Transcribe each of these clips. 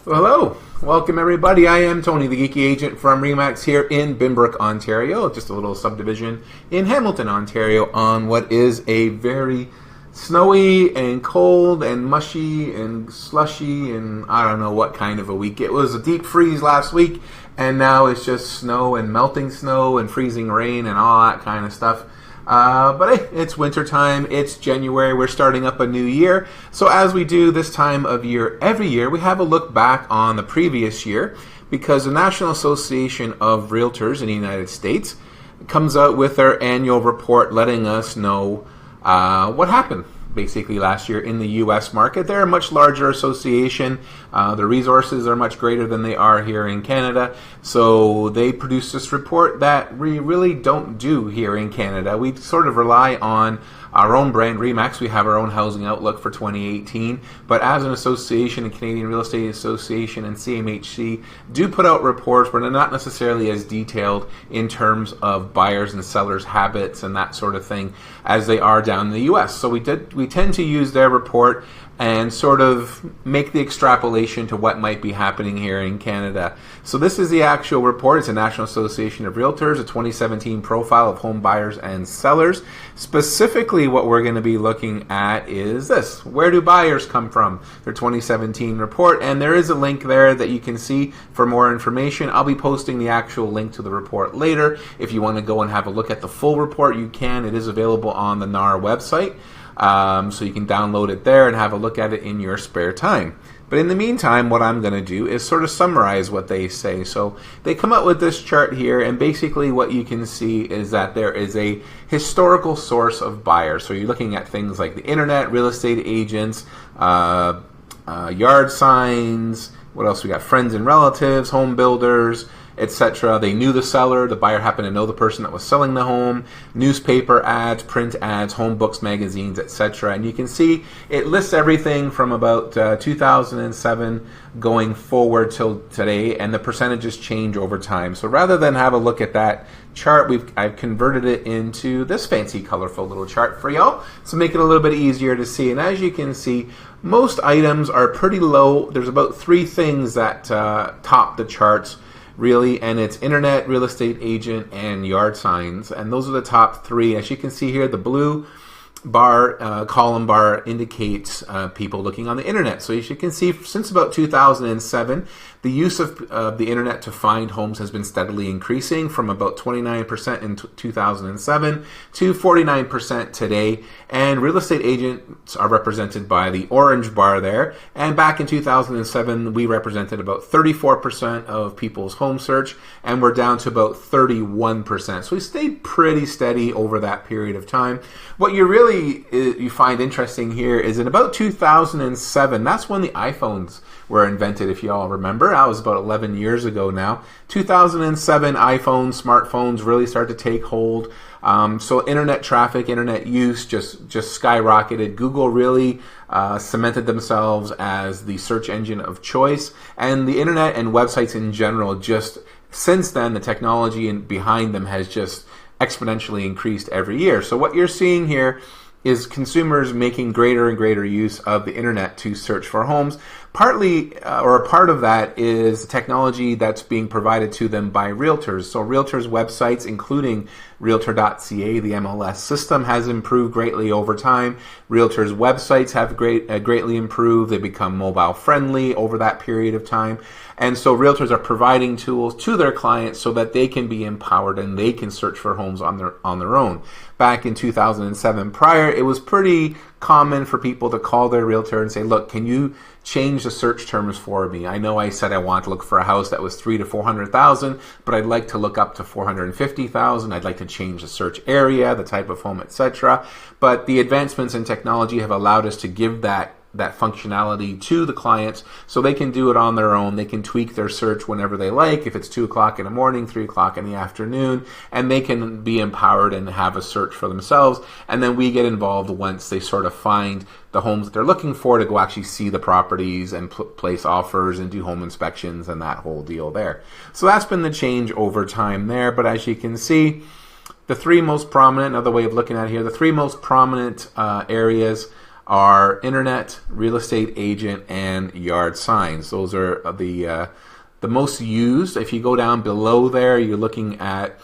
Well, hello, welcome everybody. I am Tony, the Geeky Agent from RE/MAX here in Binbrook, Ontario, just a little subdivision in Hamilton, Ontario, on what is a very snowy and cold and mushy and slushy and I don't know what kind of a week. It was a deep freeze last week, and now it's just snow and melting snow and freezing rain and all that kind of stuff. But hey, it's winter time, it's January, we're starting up a new year. So as we do this time of year every year, we have a look back on the previous year, because the National Association of REALTORS in the United States comes out with their annual report letting us know what happened basically last year in the U.S. market. They're a much larger association. The resources are much greater than they are here in Canada. So they produce this report that we really don't do here in Canada. We sort of rely on our own brand, RE/MAX. We have our own housing outlook for 2018. But as an association, the Canadian Real Estate Association and CMHC do put out reports where they're not necessarily as detailed in terms of buyers and sellers' habits and that sort of thing as they are down in the U.S. So we tend to use their report and sort of make the extrapolation to what might be happening here in Canada. So this is the actual report. It's a National Association of Realtors, a 2017 profile of home buyers and sellers. Specifically, what we're going to be looking at is this. Where do buyers come from? Their 2017 report, and there is a link there that you can see for more information. I'll be posting the actual link to the report later. If you want to go and have a look at the full report, you can. It is available on the NAR website. So you can download it there and have a look at it in your spare time. But in the meantime, what I'm going to do is sort of summarize what they say. So they come up with this chart here, and basically what you can see is that there is a historical source of buyers. So you're looking at things like the internet, real estate agents, yard signs, what else we got? Friends and relatives, home builders, etc. They knew the seller. The buyer happened to know the person that was selling the home. Newspaper ads, print ads, home books, magazines, etc. And you can see it lists everything from about 2007 going forward till today, and the percentages change over time. So rather than have a look at that chart, I've converted it into this fancy, colorful little chart for y'all to make it a little bit easier to see. And as you can see, most items are pretty low. There's about three things that top the charts, really, and it's internet, real estate agent, and yard signs. And those are the top three. As you can see here, the blue bar, column bar indicates people looking on the internet. So as you can see, since about 2007, the use of the internet to find homes has been steadily increasing from about 29% in 2007 to 49% today. And real estate agents are represented by the orange bar there. And back in 2007, we represented about 34% of people's home search, and we're down to about 31%. So we stayed pretty steady over that period of time. What you find interesting here is in about 2007, that's when the iPhones were invented, if you all remember. That was about 11 years ago now. 2007 iPhones, smartphones really start to take hold. So internet traffic, internet use just skyrocketed. Google really cemented themselves as the search engine of choice. And the internet and websites in general, just since then, the technology behind them has just exponentially increased every year. So what you're seeing here is consumers making greater and greater use of the internet to search for homes. Partly, or a part of that is the technology that's being provided to them by realtors. So realtors' websites, including Realtor.ca, the MLS system, has improved greatly over time. Realtors' websites have greatly improved. They become mobile friendly over that period of time. And so realtors are providing tools to their clients so that they can be empowered and they can search for homes on their own. Back in 2007 prior, it was pretty common for people to call their realtor and say, look, can you change the search terms for me? I know I said I want to look for a house that was $300,000 to $400,000, but I'd like to look up to $450,000. I'd like to change the search area, the type of home, etc. But the advancements in technology have allowed us to give that functionality to the clients so they can do it on their own. They can tweak their search whenever they like, if it's 2 o'clock in the morning, 3 o'clock in the afternoon, and they can be empowered and have a search for themselves. And then we get involved once they sort of find the homes that they're looking for to go actually see the properties and place offers and do home inspections and that whole deal there. So that's been the change over time there. But as you can see, the three most prominent, another way of looking at it here, the three most prominent areas are internet, real estate agent, and yard signs. Those are the most used. If you go down below there, you're looking at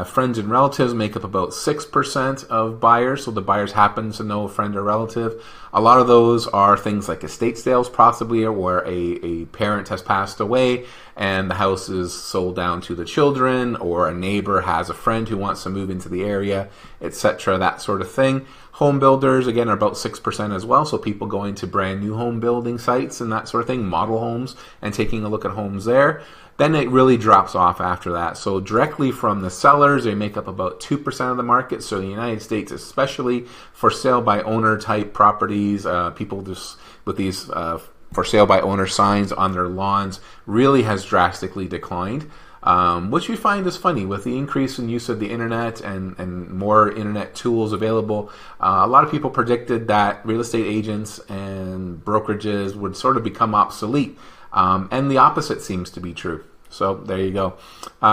friends and relatives make up about 6% of buyers. So the buyers happen to know a friend or relative. A lot of those are things like estate sales, possibly, where a parent has passed away and the house is sold down to the children, or a neighbor has a friend who wants to move into the area, etc., that sort of thing. Home builders, again, are about 6% as well. So people going to brand new home building sites and that sort of thing, model homes, and taking a look at homes there. Then it really drops off after that. So directly from the sellers, they make up about 2% of the market. So in the United States, especially for sale by owner type properties, people just with these for sale by owner signs on their lawns really has drastically declined. Which we find is funny with the increase in use of the internet and more internet tools available. A lot of people predicted that real estate agents and brokerages would sort of become obsolete. And the opposite seems to be true. So there you go.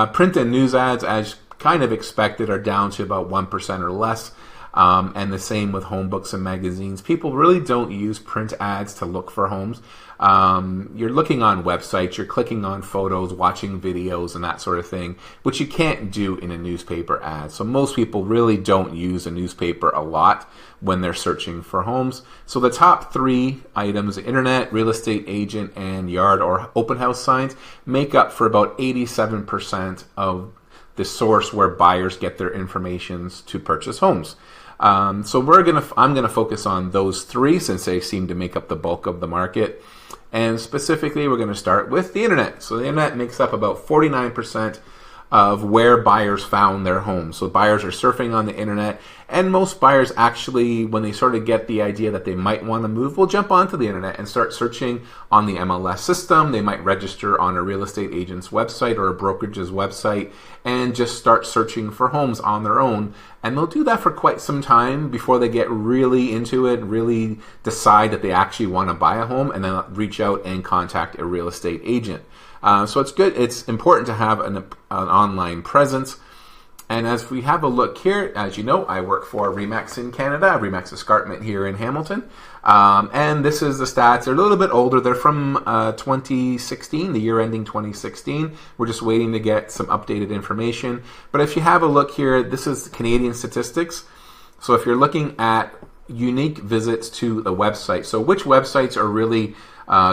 Print and news ads, as kind of expected, are down to about 1% or less. And the same with home books and magazines. People really don't use print ads to look for homes. You're looking on websites, you're clicking on photos, watching videos, and that sort of thing, which you can't do in a newspaper ad. So most people really don't use a newspaper a lot when they're searching for homes. So the top three items, internet, real estate agent, and yard or open house signs, make up for about 87% of the source where buyers get their information to purchase homes. So I'm gonna focus on those three since they seem to make up the bulk of the market. And specifically, we're going to start with the internet. So the internet makes up about 49% of where buyers found their homes. So buyers are surfing on the internet, and most buyers actually, when they sort of get the idea that they might want to move, will jump onto the internet and start searching on the MLS system. They might register on a real estate agent's website or a brokerage's website and just start searching for homes on their own. And they'll do that for quite some time before they get really into it, really decide that they actually want to buy a home, and then reach out and contact a real estate agent. So it's good. It's important to have an online presence. And as we have a look here, as you know, I work for RE/MAX in Canada, RE/MAX Escarpment here in Hamilton. And this is the stats. They're a little bit older. They're from 2016, the year ending 2016. We're just waiting to get some updated information. But if you have a look here, this is Canadian statistics. So if you're looking at unique visits to the website, so which websites are really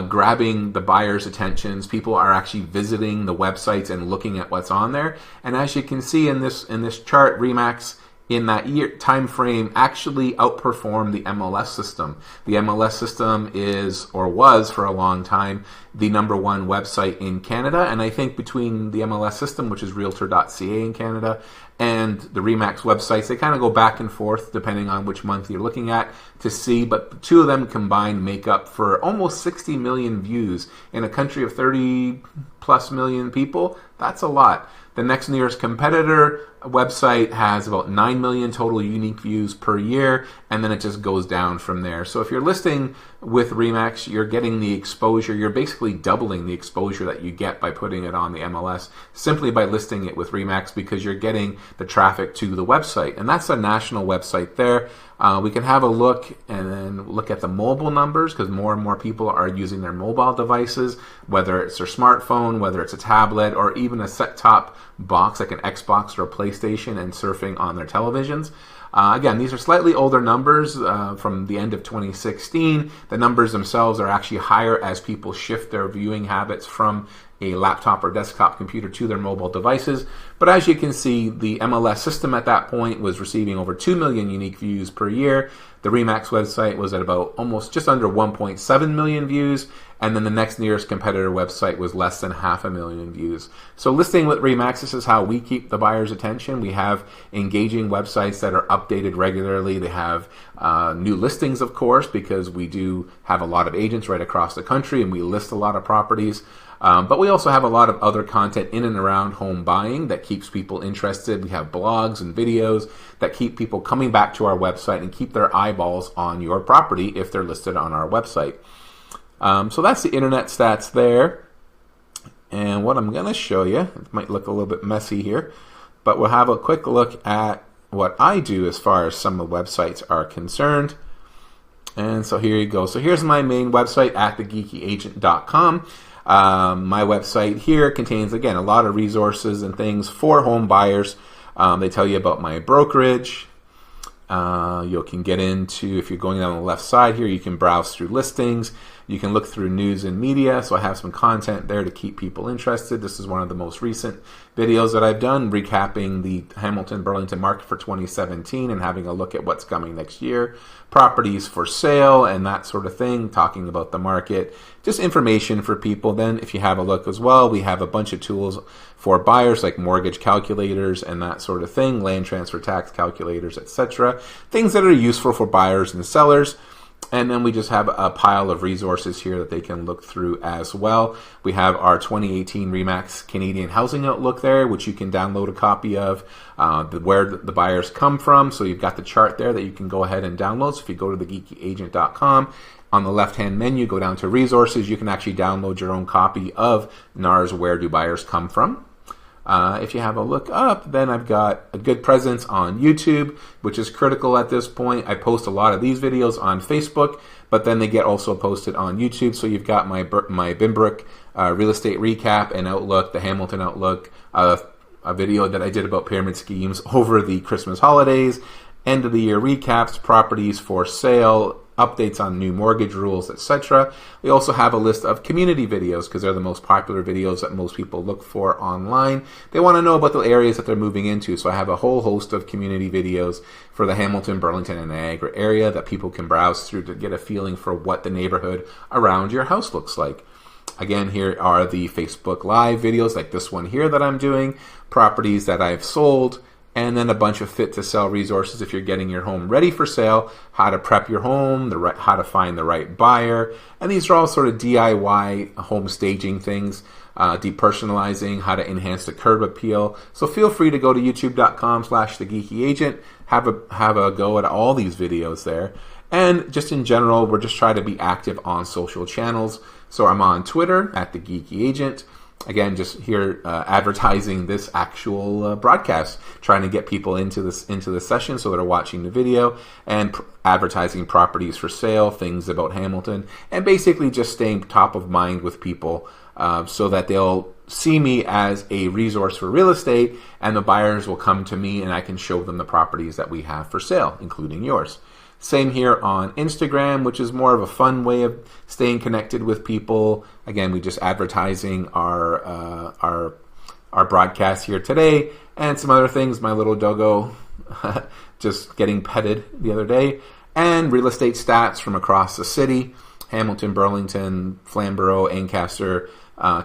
grabbing the buyer's attentions, people are actually visiting the websites and looking at what's on there. And as you can see in this chart, RE/MAX in that year time frame actually outperformed the MLS system. The MLS system is, or was for a long time, the number one website in Canada. And I think between the MLS system, which is realtor.ca in Canada, and the RE/MAX websites, they kind of go back and forth depending on which month you're looking at to see, but the two of them combined make up for almost 60 million views in a country of 30 plus million people. That's a lot. The next nearest competitor website has about 9 million total unique views per year, and then it just goes down from there. So if you're listing with RE/MAX, you're getting the exposure. You're basically doubling the exposure that you get by putting it on the MLS simply by listing it with RE/MAX, because you're getting the traffic to the website. And that's a national website there. We can have a look and then look at the mobile numbers, because more and more people are using their mobile devices, whether it's their smartphone, whether it's a tablet, or even a set-top box like an Xbox or a PlayStation, and surfing on their televisions. Again, these are slightly older numbers from the end of 2016. The numbers themselves are actually higher as people shift their viewing habits from a laptop or desktop computer to their mobile devices. But as you can see, the MLS system at that point was receiving over 2 million unique views per year. The RE/MAX website was at about almost just under 1.7 million views, and then the next nearest competitor website was less than 500,000 views. So listing with RE/MAX, this is how we keep the buyer's attention. We have engaging websites that are updated regularly. They have new listings, of course, because we do have a lot of agents right across the country, and we list a lot of properties. But we also have a lot of other content in and around home buying that keeps people interested. We have blogs and videos that keep people coming back to our website and keep their eyeballs on your property if they're listed on our website. So that's the internet stats there. And what I'm going to show you, it might look a little bit messy here, but we'll have a quick look at what I do as far as some of the websites are concerned. And so here you go. So here's my main website at thegeekyagent.com. My website here contains, again, a lot of resources and things for home buyers. They tell you about my brokerage. You can get into, if you're going down the left side here, you can browse through listings. You can look through news and media. So I have some content there to keep people interested. This is one of the most recent videos that I've done, recapping the Hamilton-Burlington market for 2017 and having a look at what's coming next year. Properties for sale and that sort of thing, talking about the market. Just information for people. Then if you have a look as well, we have a bunch of tools for buyers like mortgage calculators and that sort of thing, land transfer tax calculators, etc. Things that are useful for buyers and sellers. And then we just have a pile of resources here that they can look through as well. We have our 2018 RE/MAX Canadian Housing Outlook there, which you can download a copy of, where the buyers come from. So you've got the chart there that you can go ahead and download. So if you go to thegeekyagent.com, on the left-hand menu, go down to resources, you can actually download your own copy of NAR's Where Do Buyers Come From? If you have a look up, then I've got a good presence on YouTube, which is critical at this point. I post a lot of these videos on Facebook, but then they get also posted on YouTube. So you've got my Binbrook real estate recap and outlook, the Hamilton outlook, a video that I did about pyramid schemes over the Christmas holidays, end of the year recaps, properties for sale, updates on new mortgage rules, etc. We also have a list of community videos because they're the most popular videos that most people look for online. They want to know about the areas that they're moving into. So I have a whole host of community videos for the Hamilton, Burlington, and Niagara area that people can browse through to get a feeling for what the neighborhood around your house looks like. Again, here are the Facebook Live videos like this one here that I'm doing, properties that I've sold, and then a bunch of fit to sell resources if you're getting your home ready for sale, how to prep your home, how to find the right buyer. And these are all sort of DIY home staging things, depersonalizing, how to enhance the curb appeal. So feel free to go to youtube.com/thegeekyagent, have a go at all these videos there. And just in general, we're just trying to be active on social channels. So I'm on Twitter at @thegeekyagent. Again, just here advertising this actual broadcast, trying to get people into the session so they're watching the video, and advertising properties for sale, things about Hamilton, and basically just staying top of mind with people so that they'll see me as a resource for real estate, and the buyers will come to me and I can show them the properties that we have for sale, including yours. Same here on Instagram, which is more of a fun way of staying connected with people. Again, we just advertising our broadcast here today, and some other things. My little doggo just getting petted the other day, and real estate stats from across the city, Hamilton, Burlington, Flamborough, Ancaster,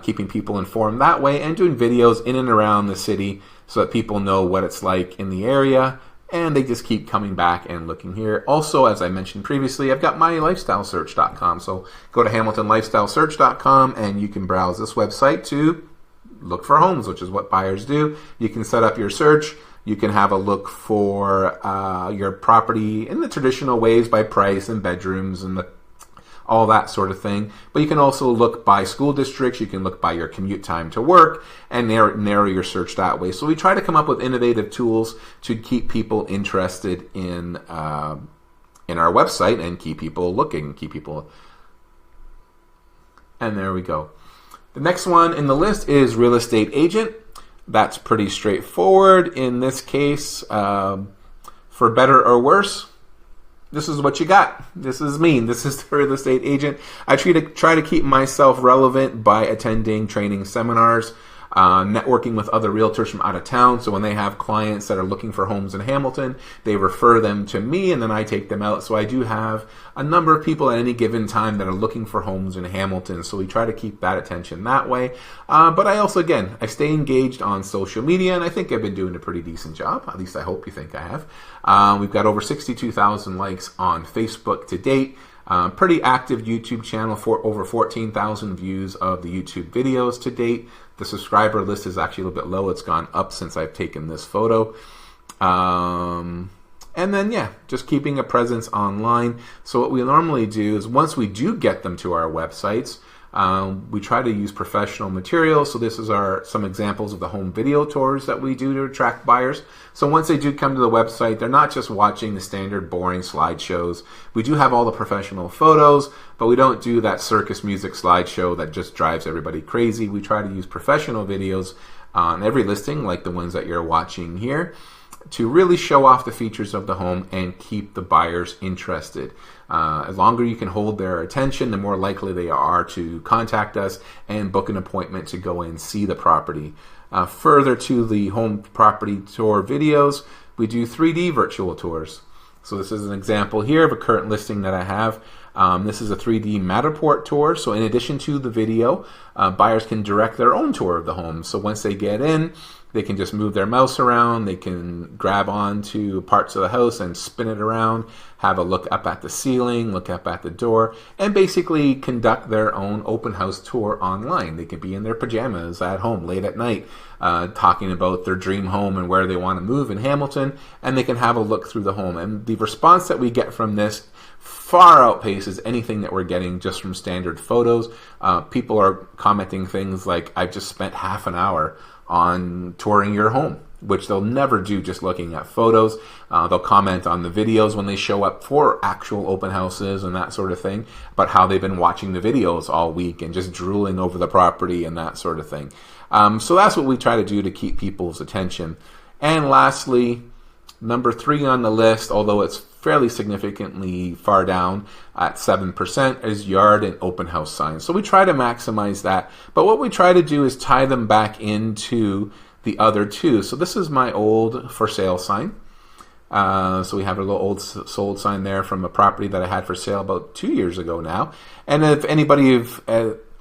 keeping people informed that way, and doing videos in and around the city so that people know what it's like in the area. And they just keep coming back and looking here. Also, as I mentioned previously, I've got my lifestylesearch.com. So go to hamiltonlifestylesearch.com and you can browse this website to look for homes, which is what buyers do. You can set up your search. You can have a look for your property in the traditional ways by price and bedrooms and all that sort of thing. But you can also look by school districts. You can look by your commute time to work and narrow your search that way. So we try to come up with innovative tools to keep people interested in our website and keep people looking, and there we go. The next one in the list is real estate agent. That's pretty straightforward. In this case, for better or worse, this is what you got. This is me. This is the real estate agent. I try to keep myself relevant by attending training seminars, networking with other realtors from out of town. So when they have clients that are looking for homes in Hamilton, they refer them to me and then I take them out. So I do have a number of people at any given time that are looking for homes in Hamilton. So we try to keep that attention that way. But I also, again, I stay engaged on social media, and I think I've been doing a pretty decent job. At least I hope you think I have. We've got over 62,000 likes on Facebook to date. Pretty active YouTube channel, for over 14,000 views of the YouTube videos to date. The subscriber list is actually a little bit low. It's gone up since I've taken this photo. And then, yeah, just keeping a presence online. So what we normally do is once we do get them to our websites, We try to use professional materials. So this is some examples of the home video tours that we do to attract buyers. So once they do come to the website, they're not just watching the standard boring slideshows. We do have all the professional photos, but we don't do that circus music slideshow that just drives everybody crazy. We try to use professional videos on every listing, like the ones that you're watching here, to really show off the features of the home and keep the buyers interested. The longer you can hold their attention, the more likely they are to contact us and book an appointment to go and see the property. Further to the home property tour videos, we do 3D virtual tours. So this is an example here of a current listing that I have. This is a 3D Matterport tour. So in addition to the video, buyers can direct their own tour of the home. So once they get in, they can just move their mouse around, they can grab onto parts of the house and spin it around, have a look up at the ceiling, look up at the door, and basically conduct their own open house tour online. They could be in their pajamas at home late at night, talking about their dream home and where they want to move in Hamilton, and they can have a look through the home. And the response that we get from this far outpaces anything that we're getting just from standard photos. People are commenting things like, I've just spent half an hour on touring your home, which they'll never do just looking at photos. They'll comment on the videos when they show up for actual open houses and that sort of thing, about how they've been watching the videos all week and just drooling over the property and that sort of thing. So that's what we try to do to keep people's attention. And lastly, number 3 on the list, although it's fairly significantly far down at 7%, is yard and open house signs. So we try to maximize that, but what we try to do is tie them back into the other two. So this is my old for sale sign. So we have a little old sold sign there from a property that I had for sale about 2 years ago now. And if anybody,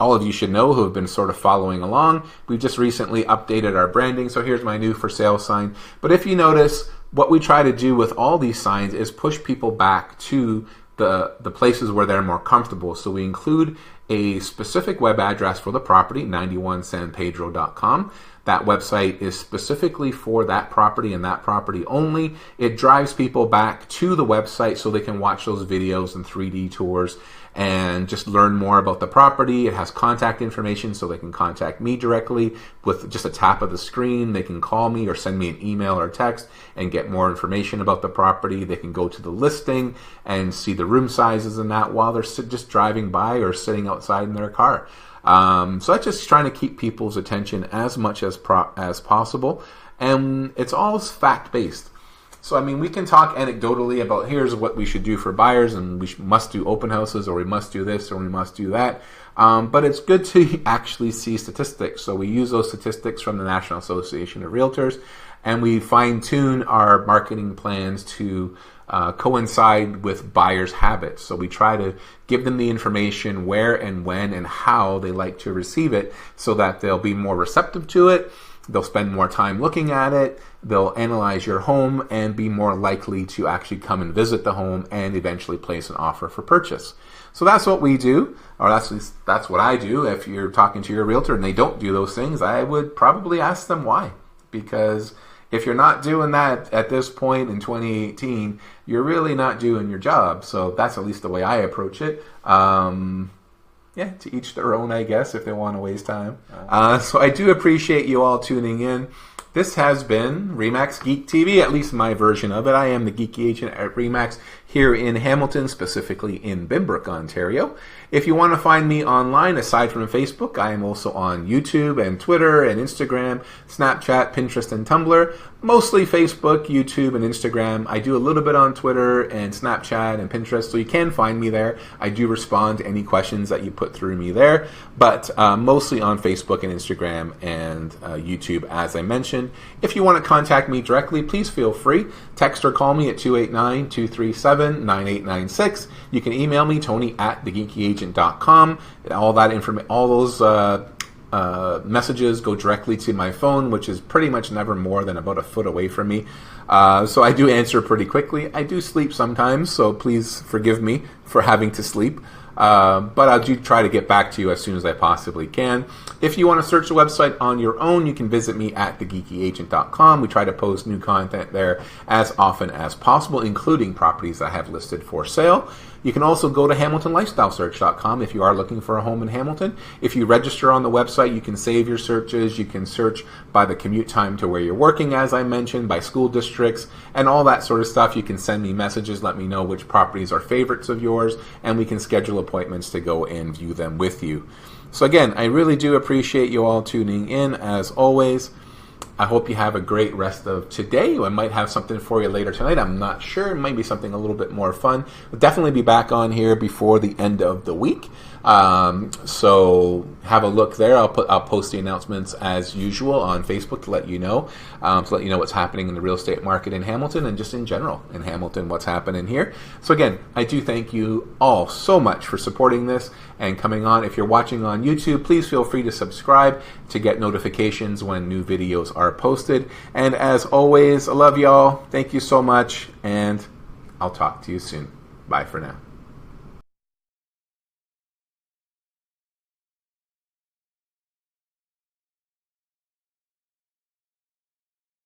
all of you should know who have been sort of following along, we've just recently updated our branding. So here's my new for sale sign. But if you notice, what we try to do with all these signs is push people back to the places where they're more comfortable. So we include a specific web address for the property, 91sanpedro.com. That website is specifically for that property and that property only. It drives people back to the website so they can watch those videos and 3D tours and just learn more about the property. It has contact information so they can contact me directly with just a tap of the screen. They can call me or send me an email or text and get more information about the property. They can go to the listing and see the room sizes and that while they're just driving by or sitting outside in their car. So that's just trying to keep people's attention as much as possible. And it's all fact-based. So, I mean, we can talk anecdotally about here's what we should do for buyers, and we must do open houses, or we must do this, or we must do that. But it's good to actually see statistics. So we use those statistics from the National Association of REALTORS, and we fine-tune our marketing plans to coincide with buyers' habits. So we try to give them the information where and when and how they like to receive it so that they'll be more receptive to it. They'll spend more time looking at it, they'll analyze your home, and be more likely to actually come and visit the home and eventually place an offer for purchase. So that's what we do, or that's what I do. If you're talking to your realtor and they don't do those things, I would probably ask them why. Because if you're not doing that at this point in 2018, you're really not doing your job. So that's at least the way I approach it. Yeah, to each their own, I guess, if they want to waste time. So I do appreciate you all tuning in. This has been RE/MAX Geek TV, at least my version of it. I am the Geeky agent at RE/MAX here in Hamilton, specifically in Binbrook, Ontario. If you want to find me online, aside from Facebook, I am also on YouTube and Twitter and Instagram, Snapchat, Pinterest, and Tumblr. Mostly Facebook, YouTube, and Instagram. I do a little bit on Twitter and Snapchat and Pinterest, so you can find me there. I do respond to any questions that you put through me there, but mostly on Facebook and Instagram and YouTube, as I mentioned. If you want to contact me directly, please feel free. Text or call me at 289-237-9896. You can email me, Tony@thegeekyagent.com. All those messages go directly to my phone, which is pretty much never more than about a foot away from me. So I do answer pretty quickly. I do sleep sometimes, so please forgive me for having to sleep. but I do try to get back to you as soon as I possibly can. If you want to search the website on your own, you can visit me at thegeekyagent.com. We try to post new content there as often as possible, including properties I have listed for sale. You can also go to HamiltonLifestyleSearch.com if you are looking for a home in Hamilton. If you register on the website, you can save your searches. You can search by the commute time to where you're working, as I mentioned, by school districts, and all that sort of stuff. You can send me messages, let me know which properties are favorites of yours, and we can schedule appointments to go and view them with you. So again, I really do appreciate you all tuning in, as always. I hope you have a great rest of today. I might have something for you later tonight. I'm not sure. It might be something a little bit more fun. We'll definitely be back on here before the end of the week. So have a look there. I'll post the announcements as usual on Facebook to let you know, what's happening in the real estate market in Hamilton and just in general in Hamilton, what's happening here. So again, I do thank you all so much for supporting this and coming on. If you're watching on YouTube, please feel free to subscribe to get notifications when new videos are posted. And as always, I love y'all. Thank you so much, and I'll talk to you soon. Bye for now.